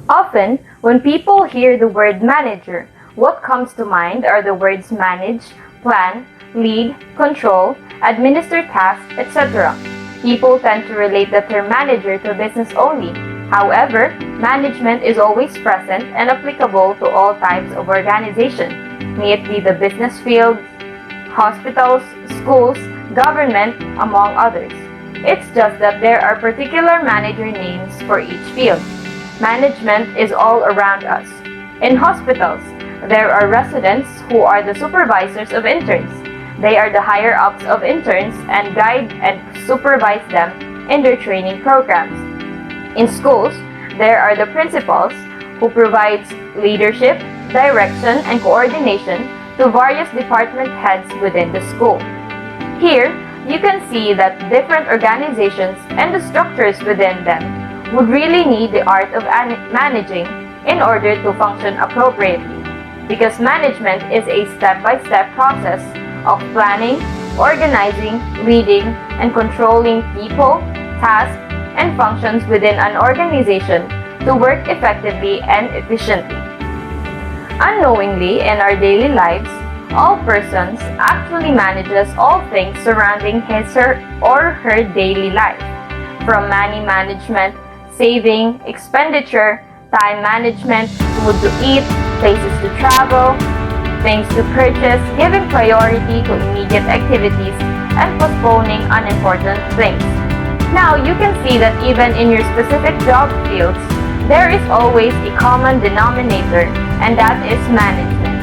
Often, when people hear the word manager, what comes to mind are the words manage, plan, lead, control, administer tasks, etc. People tend to relate the term manager to business only. However, management is always present and applicable to all types of organization, may it be the business field, hospitals, schools, government, among others. It's just that there are particular manager names for each field. Management is all around us. In hospitals, there are residents who are the supervisors of interns. They are the higher-ups of interns and guide and supervise them in their training programs. In schools, there are the principals who provides leadership, direction, and coordination to various department heads within the school. Here, you can see that different organizations and the structures within them would really need the art of managing in order to function appropriately, because management is a step-by-step process of planning, organizing, leading, and controlling people, tasks, and functions within an organization to work effectively and efficiently. Unknowingly, in our daily lives, all persons actually manages all things surrounding his or her daily life, from money management, saving, expenditure, time management, food to eat, places to travel, things to purchase, giving priority to immediate activities, and postponing unimportant things. Now, you can see that even in your specific job fields, there is always a common denominator, and that is management.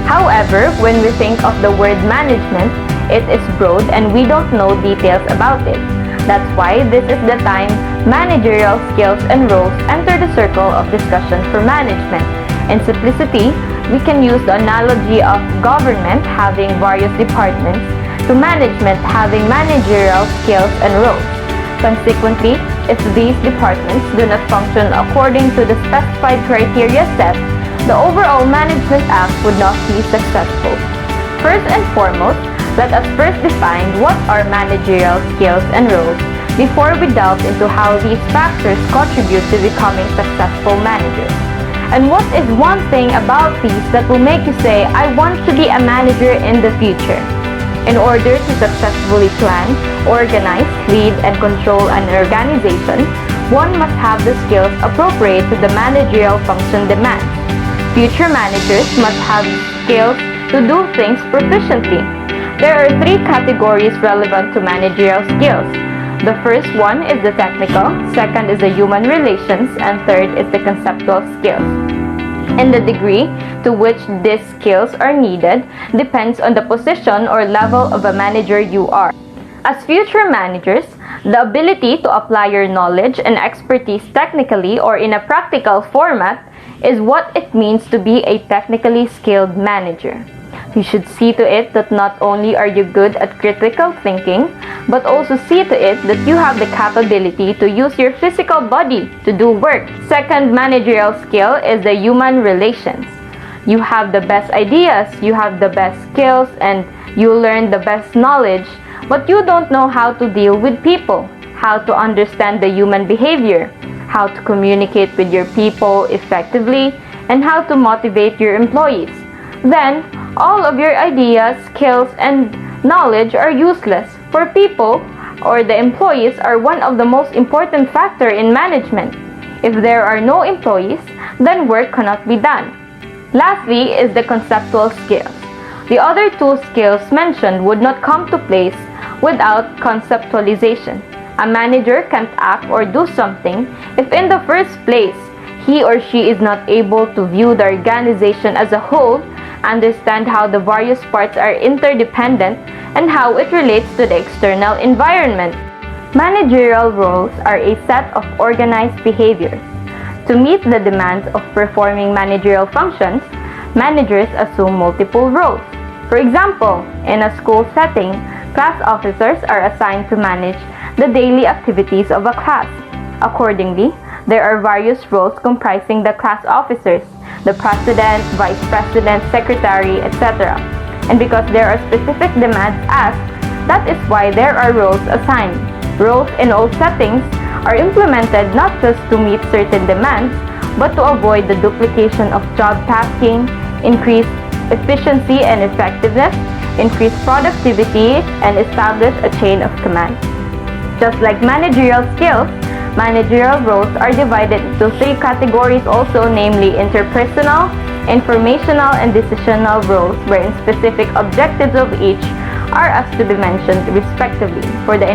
However, when we think of the word management, it is broad and we don't know details about it. That's why this is the time managerial skills and roles enter the circle of discussion for management. In simplicity, we can use the analogy of government having various departments to management having managerial skills and roles. Consequently, if these departments do not function according to the specified criteria set, the overall management act would not be successful. First and foremost, let us first define what are managerial skills and roles before we delve into how these factors contribute to becoming successful managers. And what is one thing about these that will make you say, I want to be a manager in the future? In order to successfully plan, organize, lead, and control an organization, one must have the skills appropriate to the managerial function demands. Future managers must have skills to do things proficiently. There are three categories relevant to managerial skills. The first one is the technical, second is the human relations, and third is the conceptual skills. And the degree to which these skills are needed depends on the position or level of a manager you are. As future managers, the ability to apply your knowledge and expertise technically or in a practical format is what it means to be a technically skilled manager. You should see to it that not only are you good at critical thinking, but also see to it that you have the capability to use your physical body to do work. Second managerial skill is the human relations. You have the best ideas, you have the best skills, and you learn the best knowledge, but you don't know how to deal with people, how to understand the human behavior, how to communicate with your people effectively, and how to motivate your employees. Then, all of your ideas, skills, and knowledge are useless, for people or the employees are one of the most important factors in management. If there are no employees, then work cannot be done. Lastly is the conceptual skills. The other two skills mentioned would not come to place without conceptualization. A manager can't act or do something if in the first place he or she is not able to view the organization as a whole, understand how the various parts are interdependent, and how it relates to the external environment. Managerial roles are a set of organized behaviors. To meet the demands of performing managerial functions, managers assume multiple roles. For example, in a school setting, class officers are assigned to manage the daily activities of a class. Accordingly, there are various roles comprising the class officers, the president, vice president, secretary, etc. And because there are specific demands asked, that is why there are roles assigned. Roles in all settings are implemented not just to meet certain demands, but to avoid the duplication of job tasking, increase efficiency and effectiveness, increase productivity, and establish a chain of command. Just like managerial skills, managerial roles are divided into three categories also, namely interpersonal, informational, and decisional roles, wherein specific objectives of each are as to be mentioned respectively. For the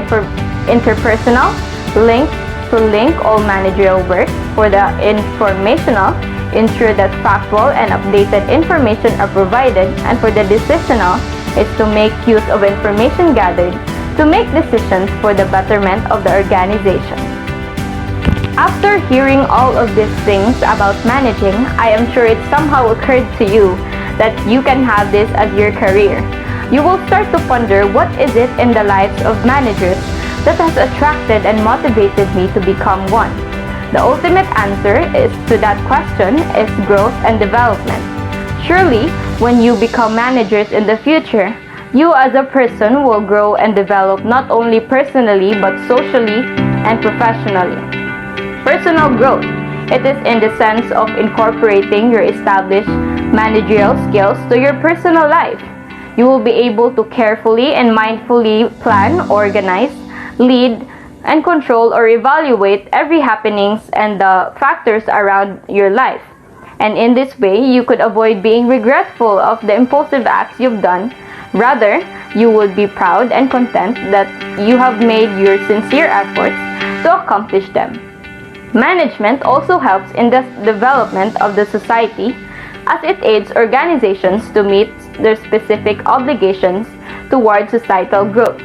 interpersonal, link all managerial work. For the informational, ensure that factual and updated information are provided. And for the decisional, is to make use of information gathered to make decisions for the betterment of the organization. After hearing all of these things about managing, I am sure it somehow occurred to you that you can have this as your career. You will start to ponder, what is it in the lives of managers that has attracted and motivated me to become one? The ultimate answer to that question is growth and development. Surely, when you become managers in the future, you as a person will grow and develop not only personally but socially and professionally. Personal growth. It is in the sense of incorporating your established managerial skills to your personal life. You will be able to carefully and mindfully plan, organize, lead, and control or evaluate every happenings and the factors around your life. And in this way, you could avoid being regretful of the impulsive acts you've done. Rather, you would be proud and content that you have made your sincere efforts to accomplish them. Management also helps in the development of the society as it aids organizations to meet their specific obligations towards societal growth.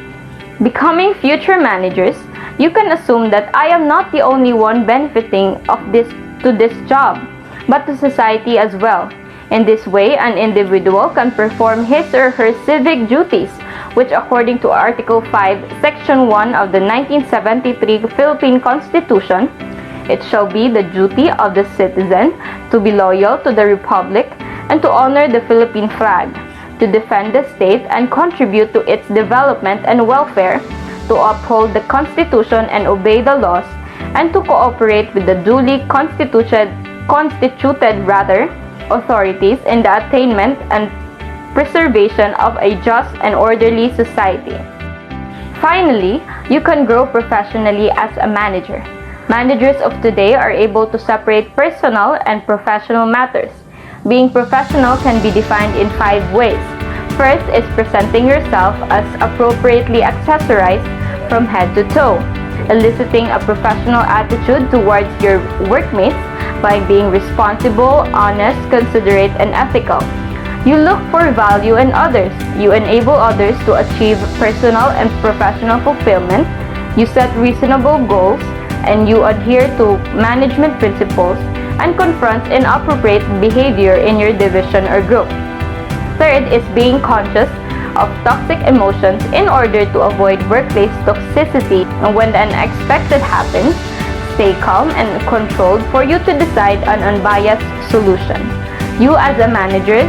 Becoming future managers, you can assume that I am not the only one benefiting to this job, but to society as well. In this way, an individual can perform his or her civic duties, which according to Article 5, Section 1 of the 1973 Philippine Constitution, it shall be the duty of the citizen to be loyal to the Republic and to honor the Philippine flag, to defend the state and contribute to its development and welfare, to uphold the Constitution and obey the laws, and to cooperate with the duly constituted authorities in the attainment and preservation of a just and orderly society. Finally, you can grow professionally as a manager. Managers of today are able to separate personal and professional matters. Being professional can be defined in 5 ways. First is presenting yourself as appropriately accessorized from head to toe, eliciting a professional attitude towards your workmates by being responsible, honest, considerate, and ethical. You look for value in others. You enable others to achieve personal and professional fulfillment. You set reasonable goals, and you adhere to management principles and confront inappropriate behavior in your division or group. Third is being conscious of toxic emotions in order to avoid workplace toxicity, and when the unexpected happens, stay calm and controlled for you to decide an unbiased solution. You as a manager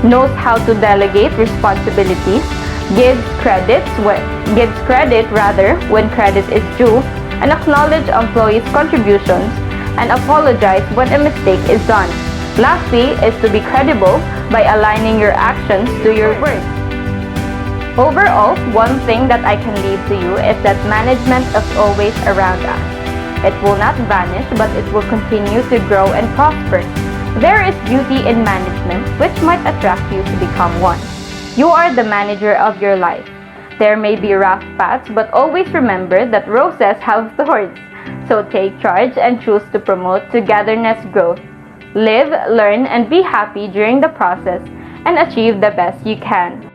knows how to delegate responsibilities, gives credit when credit is due, and acknowledge employees' contributions and apologize when a mistake is done. Lastly is to be credible by aligning your actions to your words. Overall, one thing that I can leave to you is that management is always around us. It will not vanish, but it will continue to grow and prosper. There is beauty in management which might attract you to become one. You are the manager of your life. There may be rough paths, but always remember that roses have thorns. So take charge and choose to promote togetherness growth. Live, learn, and be happy during the process and achieve the best you can.